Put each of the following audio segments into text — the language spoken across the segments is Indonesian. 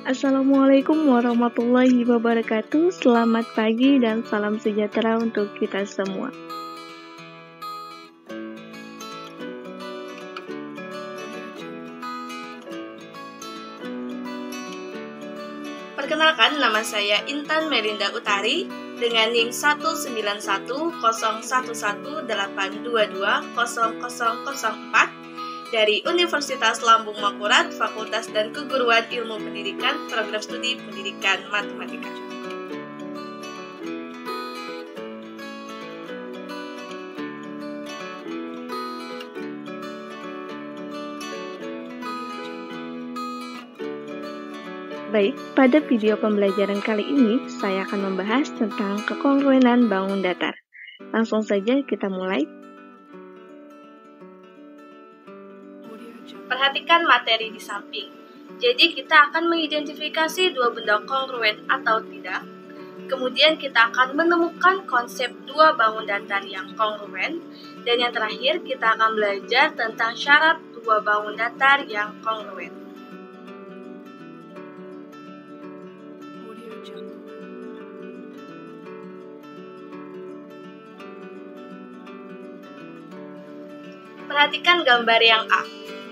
Assalamualaikum warahmatullahi wabarakatuh. Selamat pagi dan salam sejahtera untuk kita semua. Perkenalkan, nama saya Intan Melinda Utari dengan NIM 1910118220004 dari Universitas Lambung Mangkurat, Fakultas dan Keguruan Ilmu Pendidikan, Program Studi Pendidikan Matematika. Baik, pada video pembelajaran kali ini saya akan membahas tentang kekongruenan bangun datar. Langsung saja kita mulai. Perhatikan materi di samping. Jadi kita akan mengidentifikasi dua benda kongruen atau tidak. Kemudian kita akan menemukan konsep dua bangun datar yang kongruen. Dan yang terakhir kita akan belajar tentang syarat dua bangun datar yang kongruen. Perhatikan gambar yang A.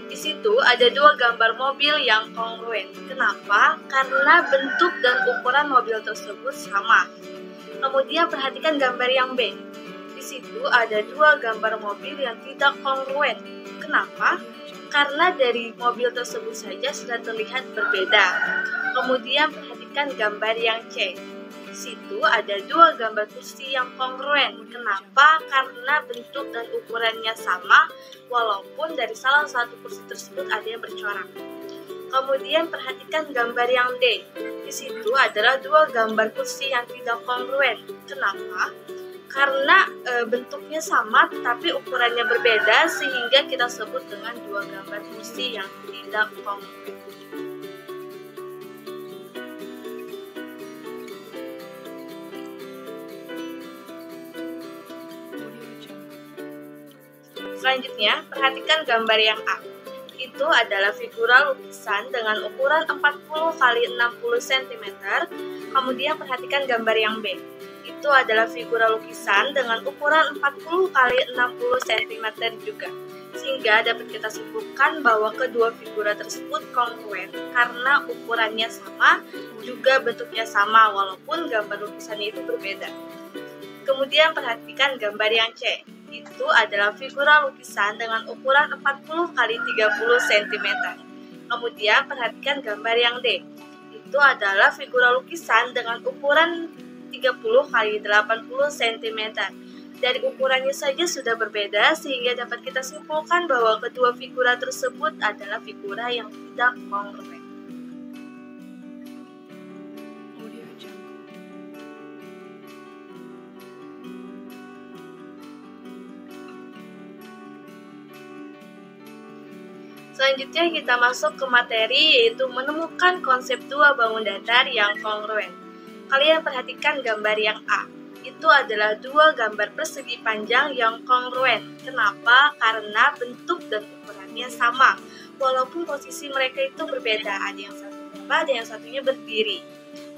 Di situ ada dua gambar mobil yang kongruen. Kenapa? Karena bentuk dan ukuran mobil tersebut sama. Kemudian perhatikan gambar yang B. Di situ ada dua gambar mobil yang tidak kongruen. Kenapa? Karena dari mobil tersebut saja sudah terlihat berbeda. Kemudian perhatikan gambar yang C. Di situ ada dua gambar kursi yang kongruen. Kenapa? Karena bentuk dan ukurannya sama, walaupun dari salah satu kursi tersebut ada yang bercorak. Kemudian perhatikan gambar yang D. Di situ adalah dua gambar kursi yang tidak kongruen. Kenapa? Karena bentuknya sama tetapi ukurannya berbeda, sehingga kita sebut dengan dua gambar kursi yang tidak kongruen. Selanjutnya, perhatikan gambar yang A. Itu adalah figura lukisan dengan ukuran 40 x 60 cm. Kemudian perhatikan gambar yang B. Itu adalah figura lukisan dengan ukuran 40 x 60 cm juga. Sehingga dapat kita simpulkan bahwa kedua figura tersebut kongruen karena ukurannya sama, juga bentuknya sama walaupun gambar lukisannya itu berbeda. Kemudian perhatikan gambar yang C. Itu adalah figura lukisan dengan ukuran 40 x 30 cm. Kemudian perhatikan gambar yang D. Itu adalah figura lukisan dengan ukuran 30 x 80 cm. Dari ukurannya saja sudah berbeda, sehingga dapat kita simpulkan bahwa kedua figura tersebut adalah figura yang tidak kongruen. Selanjutnya kita masuk ke materi, yaitu menemukan konsep dua bangun datar yang kongruen. Kalian perhatikan gambar yang A. Itu adalah dua gambar persegi panjang yang kongruen. Kenapa? Karena bentuk dan ukurannya sama, walaupun posisi mereka itu berbeda. Ada yang satunya ada yang satunya berdiri.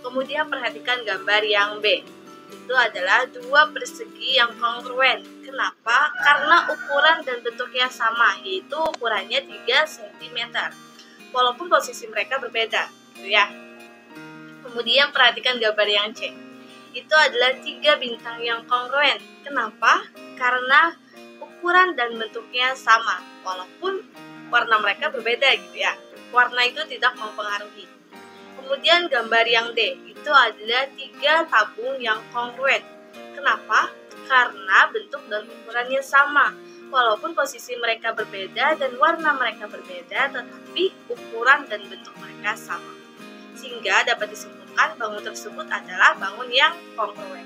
Kemudian perhatikan gambar yang B. Itu adalah dua persegi yang kongruen. Kenapa? Karena ukuran dan bentuknya sama, yaitu ukurannya 3 cm. Walaupun posisi mereka berbeda, gitu ya. Kemudian perhatikan gambar yang C. Itu adalah 3 bintang yang kongruen. Kenapa? Karena ukuran dan bentuknya sama, walaupun warna mereka berbeda, gitu ya. Warna itu tidak mempengaruhi. Kemudian gambar yang D. Itu adalah 3 tabung yang kongruen. Kenapa? Karena bentuk dan ukurannya sama, walaupun posisi mereka berbeda dan warna mereka berbeda, tetapi ukuran dan bentuk mereka sama. Sehingga dapat disimpulkan bangun tersebut adalah bangun yang kongruen.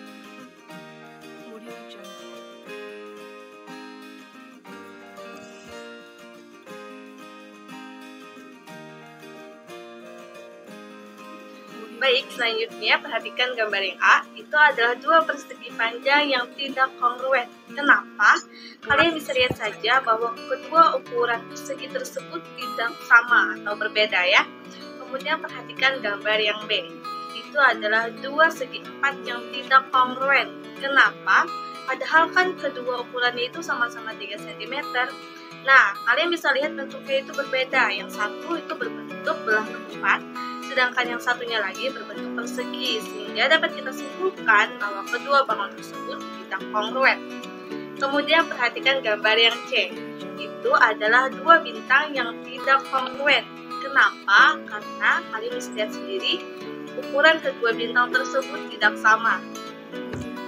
Baik, selanjutnya perhatikan gambar yang A. Itu adalah dua persegi panjang yang tidak kongruen. Kenapa? Kalian bisa lihat saja bahwa kedua ukuran persegi tersebut tidak sama atau berbeda ya. Kemudian perhatikan gambar yang B. Itu adalah dua segi empat yang tidak kongruen. Kenapa? Padahal kan kedua ukurannya itu sama-sama 3 cm. Nah, kalian bisa lihat bentuknya itu berbeda. Yang satu itu berbentuk belah keempat, sedangkan yang satunya lagi berbentuk persegi. Sehingga dapat kita simpulkan bahwa kedua bangun tersebut tidak kongruen. Kemudian perhatikan gambar yang C. Itu adalah dua bintang yang tidak kongruen. Kenapa? Karena kalian bisa lihat sendiri, ukuran kedua bintang tersebut tidak sama.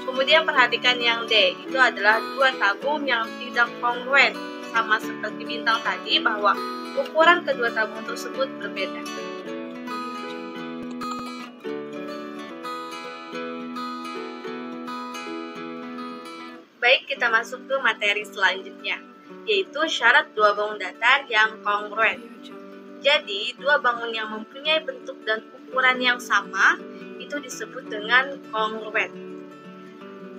Kemudian perhatikan yang D. Itu adalah dua tabung yang tidak kongruen. Sama seperti bintang tadi bahwa ukuran kedua tabung tersebut berbeda. Baik, kita masuk ke materi selanjutnya, yaitu syarat dua bangun datar yang kongruen. Jadi, dua bangun yang mempunyai bentuk dan ukuran yang sama itu disebut dengan kongruen.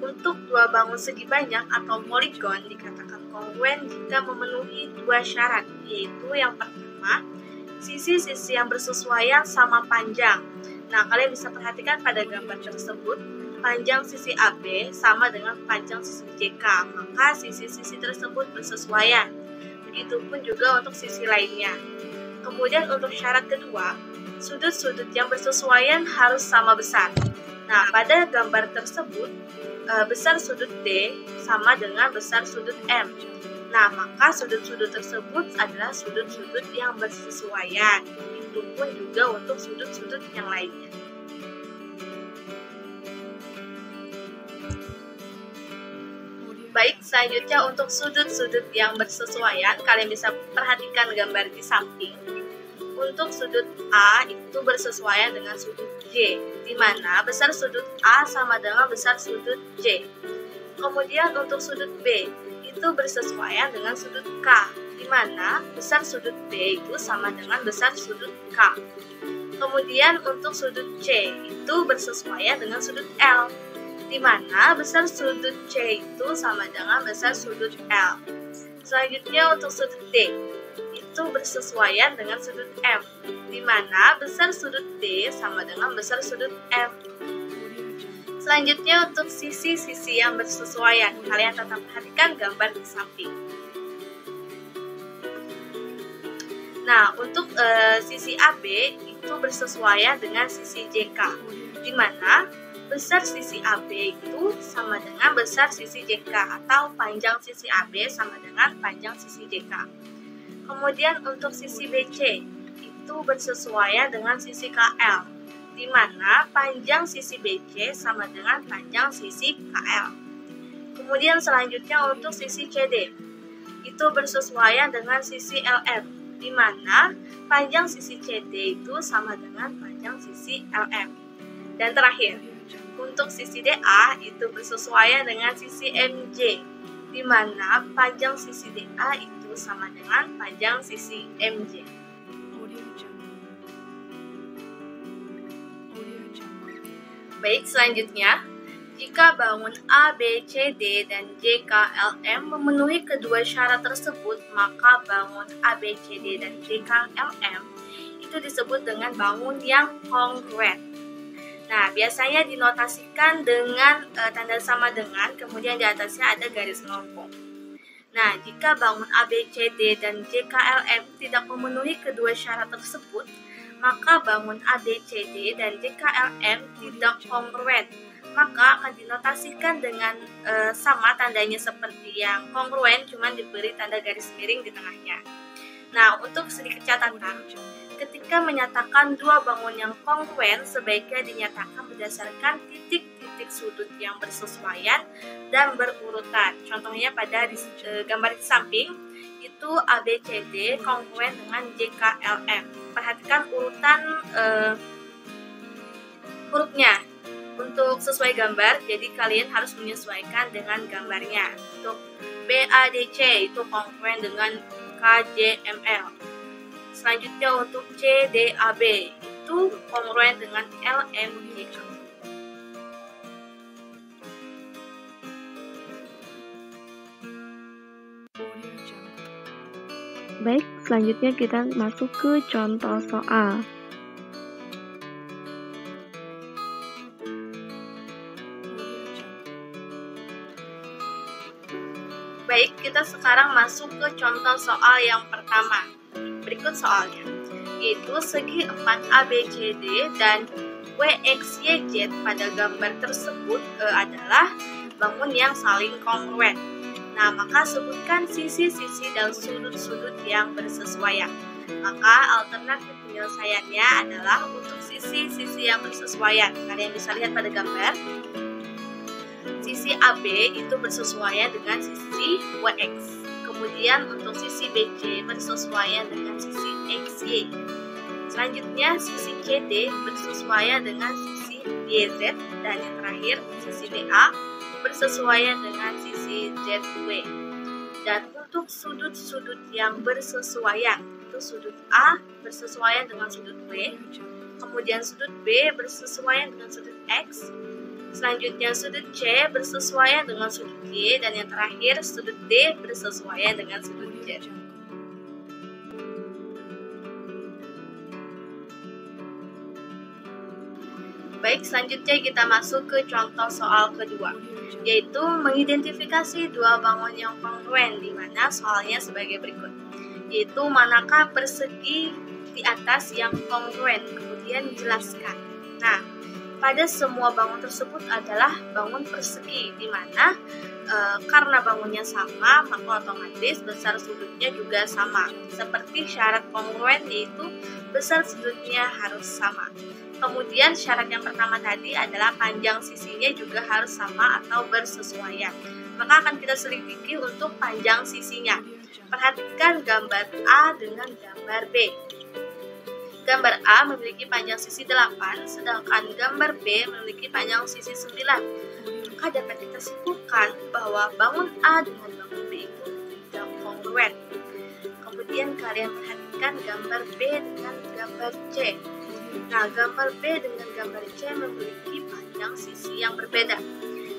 Untuk dua bangun segi banyak atau poligon dikatakan kongruen jika memenuhi dua syarat, yaitu yang pertama, sisi-sisi yang bersesuaian sama panjang. Nah, kalian bisa perhatikan pada gambar tersebut, panjang sisi AB sama dengan panjang sisi JK, maka sisi-sisi tersebut bersesuaian. Begitupun juga untuk sisi lainnya. Kemudian untuk syarat kedua, sudut-sudut yang bersesuaian harus sama besar. Nah, pada gambar tersebut, besar sudut D sama dengan besar sudut M. Nah, maka sudut-sudut tersebut adalah sudut-sudut yang bersesuaian. Itu pun juga untuk sudut-sudut yang lainnya. Baik, selanjutnya untuk sudut-sudut yang bersesuaian, kalian bisa perhatikan gambar di samping. Untuk sudut A itu bersesuaian dengan sudut J, di mana besar sudut A sama dengan besar sudut J. Kemudian untuk sudut B itu bersesuaian dengan sudut K, di mana besar sudut B itu sama dengan besar sudut K. Kemudian untuk sudut C itu bersesuaian dengan sudut L, di mana besar sudut C itu sama dengan besar sudut L. Selanjutnya untuk sudut D itu bersesuaian dengan sudut M, di mana besar sudut D sama dengan besar sudut M. Selanjutnya untuk sisi-sisi yang bersesuaian, kalian tetap perhatikan gambar di samping. Nah, untuk sisi AB itu bersesuaian dengan sisi JK, di mana besar sisi AB itu sama dengan besar sisi JK, atau panjang sisi AB sama dengan panjang sisi JK. Kemudian untuk sisi BC itu bersesuaian dengan sisi KL, di mana panjang sisi BC sama dengan panjang sisi KL. Kemudian selanjutnya untuk sisi CD itu bersesuaian dengan sisi LM, di mana panjang sisi CD itu sama dengan panjang sisi LM. Dan terakhir, untuk sisi DA itu bersesuaian dengan sisi MJ, di mana panjang sisi DA itu sama dengan panjang sisi MJ. Baik, selanjutnya, jika bangun A, B, C, D, dan J, K, L, M memenuhi kedua syarat tersebut, maka bangun A, B, C, D, dan J, K, L, M itu disebut dengan bangun yang kongruen. Nah, biasanya dinotasikan dengan tanda sama dengan, kemudian di atasnya ada garis melengkung. Nah, jika bangun A, B, C, D, dan J, K, L, M tidak memenuhi kedua syarat tersebut, maka bangun A, B, C, D, dan J, K, L, M tidak kongruen. Maka akan dinotasikan dengan sama tandanya seperti yang kongruen, cuman diberi tanda garis miring di tengahnya. Nah, untuk sedikit catatan, ketika menyatakan dua bangun yang kongruen, sebaiknya dinyatakan berdasarkan titik-titik sudut yang bersesuaian dan berurutan. Contohnya pada gambar di samping, itu ABCD kongruen dengan JKLM. Perhatikan urutan hurufnya untuk sesuai gambar, jadi kalian harus menyesuaikan dengan gambarnya. Untuk BADC itu kongruen dengan KJML. Selanjutnya untuk CDAB itu kongruen dengan LMJK. Baik, selanjutnya kita masuk ke contoh soal. Baik, kita sekarang masuk ke contoh soal yang pertama. Berikut soalnya, yaitu segi 4 ABCD dan WXYZ pada gambar tersebut adalah bangun yang saling kongruen. Nah, maka sebutkan sisi-sisi dan sudut-sudut yang bersesuaian. Maka alternatif penyelesaiannya adalah untuk sisi-sisi yang bersesuaian. Kalian bisa lihat pada gambar. Sisi AB itu bersesuaian dengan sisi WX. Kemudian untuk sisi BC bersesuaian dengan sisi XY. Selanjutnya sisi CD bersesuaian dengan sisi YZ. Dan yang terakhir sisi BA bersesuaian dengan sisi ZW. Dan untuk sudut-sudut yang bersesuaian, itu sudut A bersesuaian dengan sudut B, kemudian sudut B bersesuaian dengan sudut X, selanjutnya sudut C bersesuaian dengan sudut Y, dan yang terakhir sudut D bersesuaian dengan sudut Z. Baik, selanjutnya kita masuk ke contoh soal kedua, yaitu mengidentifikasi dua bangun yang kongruen, di mana soalnya sebagai berikut, yaitu manakah persegi di atas yang kongruen, kemudian jelaskan. Nah, pada semua bangun tersebut adalah bangun persegi, di mana karena bangunnya sama, maka otomatis besar sudutnya juga sama. Seperti syarat kongruen, yaitu besar sudutnya harus sama. Kemudian syarat yang pertama tadi adalah panjang sisinya juga harus sama atau bersesuaian. Maka akan kita selidiki untuk panjang sisinya. Perhatikan gambar A dengan gambar B. Gambar A memiliki panjang sisi 8, sedangkan gambar B memiliki panjang sisi 9. Maka dapat kita simpulkan bahwa bangun A dengan bangun B itu tidak kongruen. Kemudian kalian perhatikan gambar B dengan gambar C. Nah, gambar B dengan gambar C memiliki panjang sisi yang berbeda,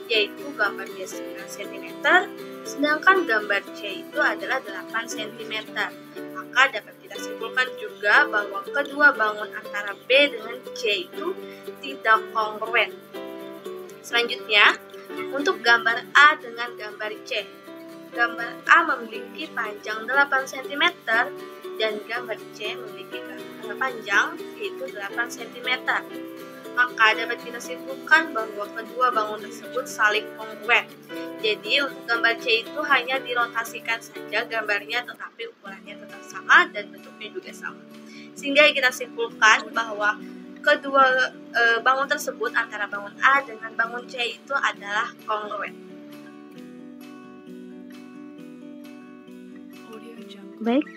yaitu gambar B 9 cm, sedangkan gambar C itu adalah 8 cm. Maka dapat kita simpulkan juga bahwa kedua bangun antara B dengan C itu tidak kongruen. Selanjutnya, untuk gambar A dengan gambar C. Gambar A memiliki panjang 8 cm dan gambar C memiliki panjang yaitu 8 cm. Maka dapat kita simpulkan bahwa kedua bangun tersebut saling kongruen. Jadi untuk gambar C itu hanya dirotasikan saja gambarnya, tetapi ukurannya tetap sama dan bentuknya juga sama. Sehingga kita simpulkan bahwa kedua bangun tersebut antara bangun A dengan bangun C itu adalah kongruen. Baik,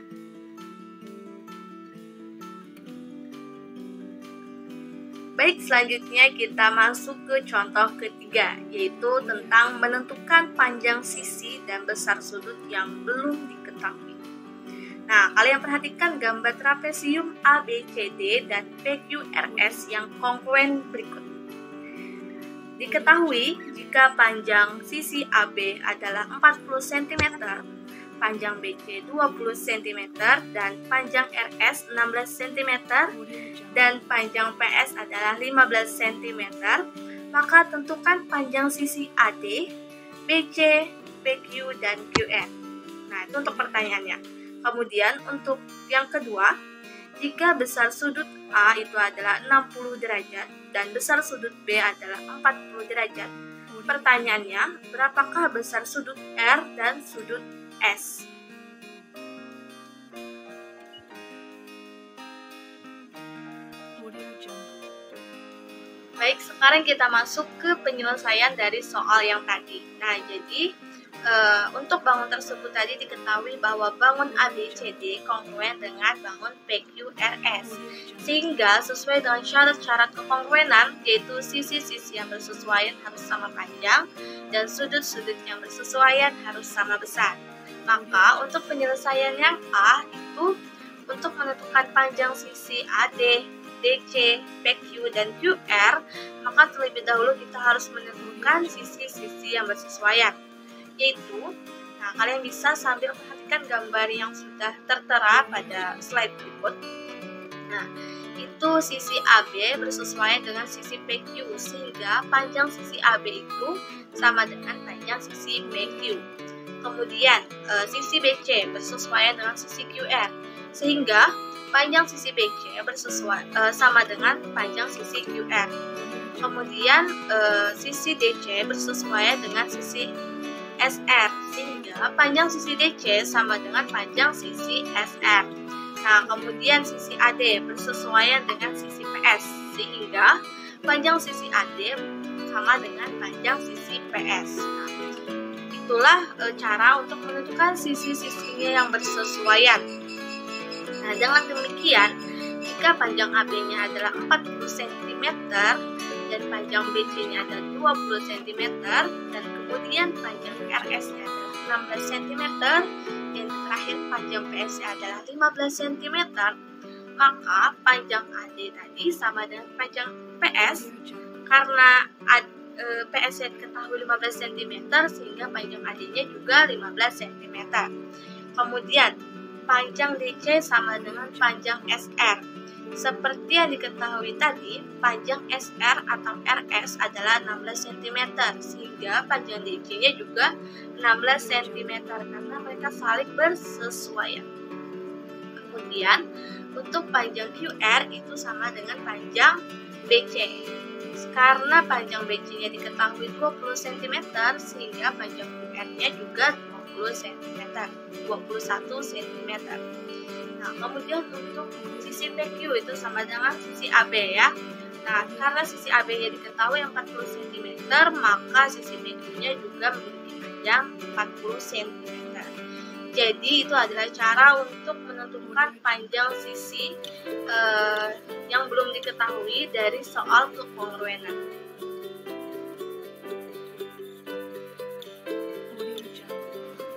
Baik, selanjutnya kita masuk ke contoh ketiga, yaitu tentang menentukan panjang sisi dan besar sudut yang belum diketahui. Nah, kalian perhatikan gambar trapesium ABCD dan PQRS yang kongruen berikut. Diketahui jika panjang sisi AB adalah 40 cm, panjang BC 20 cm, dan panjang RS 16 cm, dan panjang PS adalah 15 cm, maka tentukan panjang sisi AD, BC, PQ, dan QR. Nah, itu untuk pertanyaannya. Kemudian untuk yang kedua, jika besar sudut A itu adalah 60 derajat dan besar sudut B adalah 40 derajat, pertanyaannya, berapakah besar sudut R dan sudut S? Baik, sekarang kita masuk ke penyelesaian dari soal yang tadi. Nah, jadi untuk bangun tersebut tadi diketahui bahwa bangun ABCD kongruen dengan bangun PQRS, sehingga sesuai dengan syarat-syarat kekongruenan, yaitu sisi-sisi yang bersesuaian harus sama panjang dan sudut-sudut yang bersesuaian harus sama besar. Maka untuk penyelesaian yang A itu untuk menentukan panjang sisi AD, DC, PQ, dan QR, maka terlebih dahulu kita harus menentukan sisi-sisi yang bersesuaian, yaitu, nah kalian bisa sambil perhatikan gambar yang sudah tertera pada slide berikut. Nah, itu sisi AB bersesuaian dengan sisi PQ, sehingga panjang sisi AB itu sama dengan panjang sisi PQ. Kemudian sisi BC bersesuaian dengan sisi QR, sehingga panjang sisi BC sama dengan panjang sisi QR. Kemudian sisi DC bersesuaian dengan sisi SR, sehingga panjang sisi DC sama dengan panjang sisi SR. Nah, kemudian sisi AD bersesuaian dengan sisi PS, sehingga panjang sisi AD sama dengan panjang sisi PS. Nah, itulah cara untuk menentukan sisi-sisinya yang bersesuaian. Nah, dengan demikian, jika panjang AB-nya adalah 40 cm dan panjang BC-nya adalah 20 cm dan kemudian panjang RS-nya adalah 16 cm dan terakhir panjang PS-nya adalah 15 cm, maka panjang AD tadi sama dengan panjang PS karena PS-nya diketahui 15 cm sehingga panjang AD-nya juga 15 cm. Kemudian panjang DC sama dengan panjang SR. Seperti yang diketahui tadi, panjang SR atau RS adalah 16 cm, sehingga panjang DC-nya juga 16 cm karena mereka saling bersesuaian. Kemudian, untuk panjang QR itu sama dengan panjang BC. Karena panjang BC-nya diketahui 20 cm, sehingga panjang QR-nya juga 21 cm. Nah, kemudian untuk sisi PQ itu sama dengan sisi AB ya. Nah, karena sisi AB-nya diketahui 40 cm, maka sisi PQ-nya juga memiliki panjang 40 cm. Jadi, itu adalah cara untuk menentukan panjang sisi yang belum diketahui dari soal kekongruenan.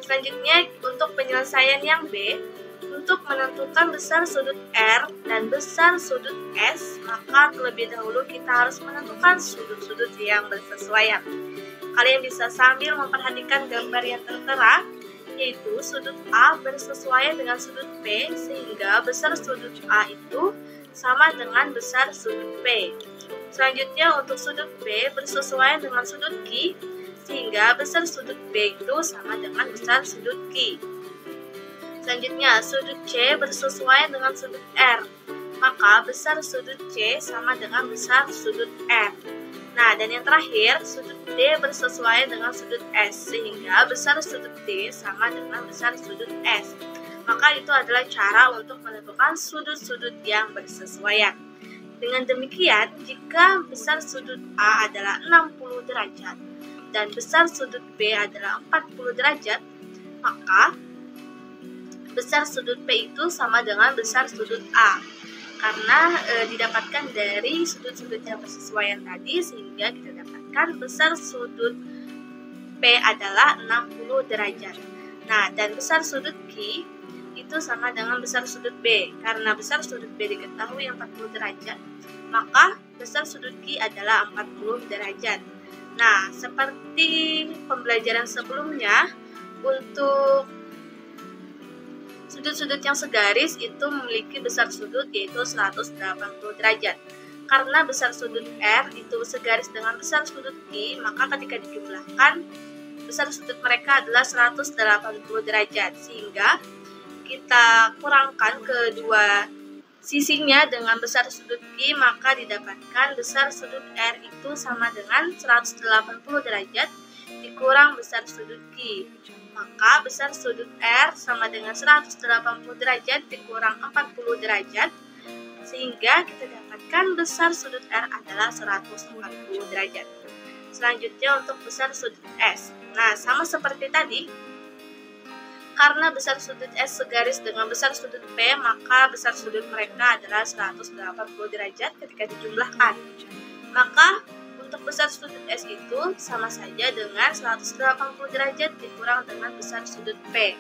Selanjutnya, untuk penyelesaian yang B, untuk menentukan besar sudut R dan besar sudut S, maka terlebih dahulu kita harus menentukan sudut-sudut yang bersesuaian. Kalian bisa sambil memperhatikan gambar yang tertera, yaitu sudut A bersesuaian dengan sudut P, sehingga besar sudut A itu sama dengan besar sudut P. Selanjutnya, untuk sudut B bersesuaian dengan sudut Q, sehingga besar sudut B itu sama dengan besar sudut Q. Selanjutnya, sudut C bersesuaian dengan sudut R, maka besar sudut C sama dengan besar sudut R. Nah, dan yang terakhir, sudut D bersesuaian dengan sudut S, sehingga besar sudut D sama dengan besar sudut S. Maka itu adalah cara untuk menentukan sudut-sudut yang bersesuaian. Dengan demikian, jika besar sudut A adalah 60 derajat dan besar sudut B adalah 40 derajat, maka besar sudut P itu sama dengan besar sudut A karena didapatkan dari sudut-sudut yang bersesuaian tadi, sehingga kita dapatkan besar sudut P adalah 60 derajat. Nah, dan besar sudut Q itu sama dengan besar sudut B. Karena besar sudut B diketahui 40 derajat, maka besar sudut Q adalah 40 derajat. Nah, seperti pembelajaran sebelumnya, untuk sudut-sudut yang segaris itu memiliki besar sudut yaitu 180 derajat. Karena besar sudut R itu segaris dengan besar sudut Q, maka ketika dijumlahkan, besar sudut mereka adalah 180 derajat. Sehingga kita kurangkan kedua sisinya dengan besar sudut Q, maka didapatkan besar sudut R itu sama dengan 180 derajat dikurang besar sudut Q. Maka besar sudut R sama dengan 180 derajat dikurang 40 derajat, sehingga kita dapatkan besar sudut R adalah 140 derajat. Selanjutnya untuk besar sudut S. Nah, sama seperti tadi, karena besar sudut S segaris dengan besar sudut P, maka besar sudut mereka adalah 180 derajat ketika dijumlahkan. Maka untuk besar sudut S itu sama saja dengan 180 derajat dikurang dengan besar sudut P.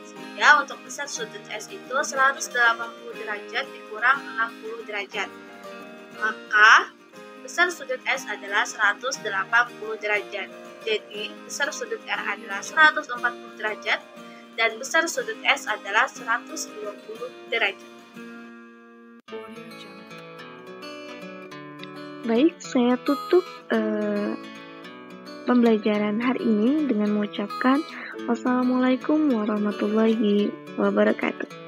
Sehingga untuk besar sudut S itu 180 derajat dikurang 60 derajat. Maka besar sudut S adalah 180 derajat. Jadi besar sudut R adalah 140 derajat dan besar sudut S adalah 120 derajat. Baik, saya tutup pembelajaran hari ini dengan mengucapkan wassalamualaikum warahmatullahi wabarakatuh.